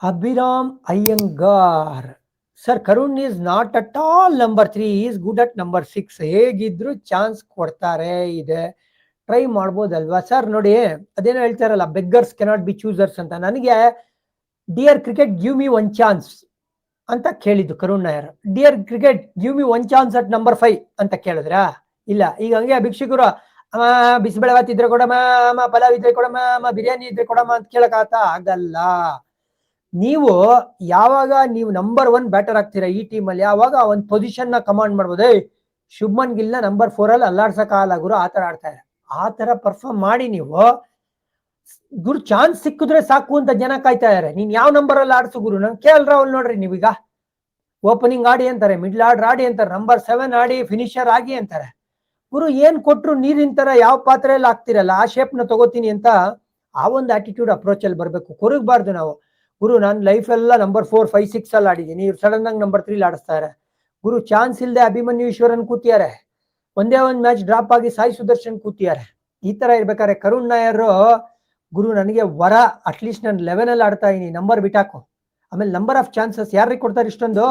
Abhiram Iyengar. Sir, Karun is not at all number 3. He is good at number 6. ಹೇಗಿದ್ರು chance ಕೊಡ್ತಾರೆ ಇದೆ. Try ಮಾಡ್ಬೋದಲ್ವಾ sir? ನೋಡಿ, ಅದೇನೋ ಹೇಳ್ತಾರಲ್ಲ, ಬೆಗ್ಗರ್ಸ್ ಕೆನಾಟ್ ಬಿ ಚೂಸರ್ಸ್ ಅಂತ. ನನಗೆ dear cricket give me one chance ಅಂತ ಕೇಳಿದ್ದು Karun Nair. Dear cricket give me one chance at number 5 ಅಂತ ಕೇಳಿದ್ರಾ? ಇಲ್ಲ. ಈಗ ಹಂಗೆ ಭಿಕ್ಷುಕರು ಅಮ್ಮ ಬಿಸಿಬೇಳೆ ಇದ್ರೆ ಕೊಡಮ್ಮ, ಅಮ್ಮ ಪಲಾವ್ ಇದ್ರೆ ಕೊಡಮ್ಮ, ಅಮ್ಮ ಬಿರಿಯಾನಿ ಇದ್ರೆ ಕೊಡಮ್ಮ ಅಂತ ಕೇಳಕ್ ಆಗಲ್ಲ. ನೀವು ಯಾವಾಗ ನೀವು ನಂಬರ್ 1 ಬ್ಯಾಟರ್ ಆಗ್ತೀರಾ ಈ ಟೀಮಲ್ಲಿ, ಯಾವಾಗ ಒಂದು ಪೊಸಿಷನ್ ನ ಕಮಾಂಡ್ ಮಾಡ್ಬೋದು. ಶುಭ್ಮನ್ ಗಿಲ್ನ ನಂಬರ್ 4 ಅಲ್ಲಿ ಅಲ್ಲಾಡ್ಸಕ್ ಆಗಲ್ಲ ಗುರು, ಆತರ ಆಡ್ತಾರೆ. ಆ ತರ ಪರ್ಫಾರ್ಮ್ ಮಾಡಿ ನೀವು ಗುರು ಚಾನ್ಸ್ ಸಿಕ್ಕಿದ್ರೆ ಸಾಕು ಅಂತ ಜನ ಕಾಯ್ತಾ ಇದಾರೆ. ನೀನ್ ಯಾವ ನಂಬರ್ ಅಲ್ಲಿ ಆಡ್ಸು ಗುರು? ನನ್ KL ರಾಹುಲ್ ನೋಡ್ರಿ, ನೀವೀಗ ಓಪನಿಂಗ್ ಆಡಿ ಅಂತಾರೆ, ಮಿಡ್ಲ್ ಆರ್ಡರ್ ಆಡಿ ಅಂತಾರೆ, ನಂಬರ್ 7 ಆಡಿ ಫಿನಿಶರ್ ಆಗಿ ಅಂತಾರೆ. ಗುರು ಏನ್ ಕೊಟ್ರು ನೀರಿನ ತರ ಯಾವ ಪಾತ್ರೆಯಲ್ಲಿ ಆಗ್ತಿರಲ್ಲ ಆ ಶೇಪ್ ನ ತಗೋತೀನಿ ಅಂತ ಆ ಒಂದು ಆಟಿಟ್ಯೂಡ್ ಅಪ್ರೋಚ್ ಅಲ್ಲಿ ಬರ್ಬೇಕು. ಕೊರಗಬಾರ್ದು ನಾವು. ಗುರು ನಾನು ಲೈಫ್ ಎಲ್ಲ ನಂಬರ್ 4, 5, 6 ಅಲ್ಲಿ ಆಡಿದ್ದೀನಿ, ಸಡನ್ ಆಗಿ ನಂಬರ್ 3 ಆಡಿಸ್ತಾರೆ. ಗುರು ಚಾನ್ಸ್ ಇಲ್ಲದೆ ಅಭಿಮನ್ಯು ಈಶ್ವರನ್ ಕೂತಿದ್ದಾರೆ, ಒಂದೇ ಒಂದು ಮ್ಯಾಚ್ ಡ್ರಾಪ್ ಆಗಿ ಸಾಯಿ ಸುದರ್ಶನ್ ಕೂತಿದ್ದಾರೆ. ಈ ತರ ಇರ್ಬೇಕಾದ್ರೆ ಕರುಣ್ ನಾಯರ್ ಗುರು ನನಗೆ ವರ, ಅಟ್ಲೀಸ್ಟ್ ನಾನು 11 ಅಲ್ಲಿ ಆಡ್ತಾ ಇದೀನಿ, ನಂಬರ್ ಬಿಟ್ಟಾಕು. ಆಮೇಲೆ ನಂಬರ್ ಆಫ್ ಚಾನ್ಸಸ್ ಯಾರಿಗೆ ಕೊಡ್ತಾರೆ ಇಷ್ಟೊಂದು?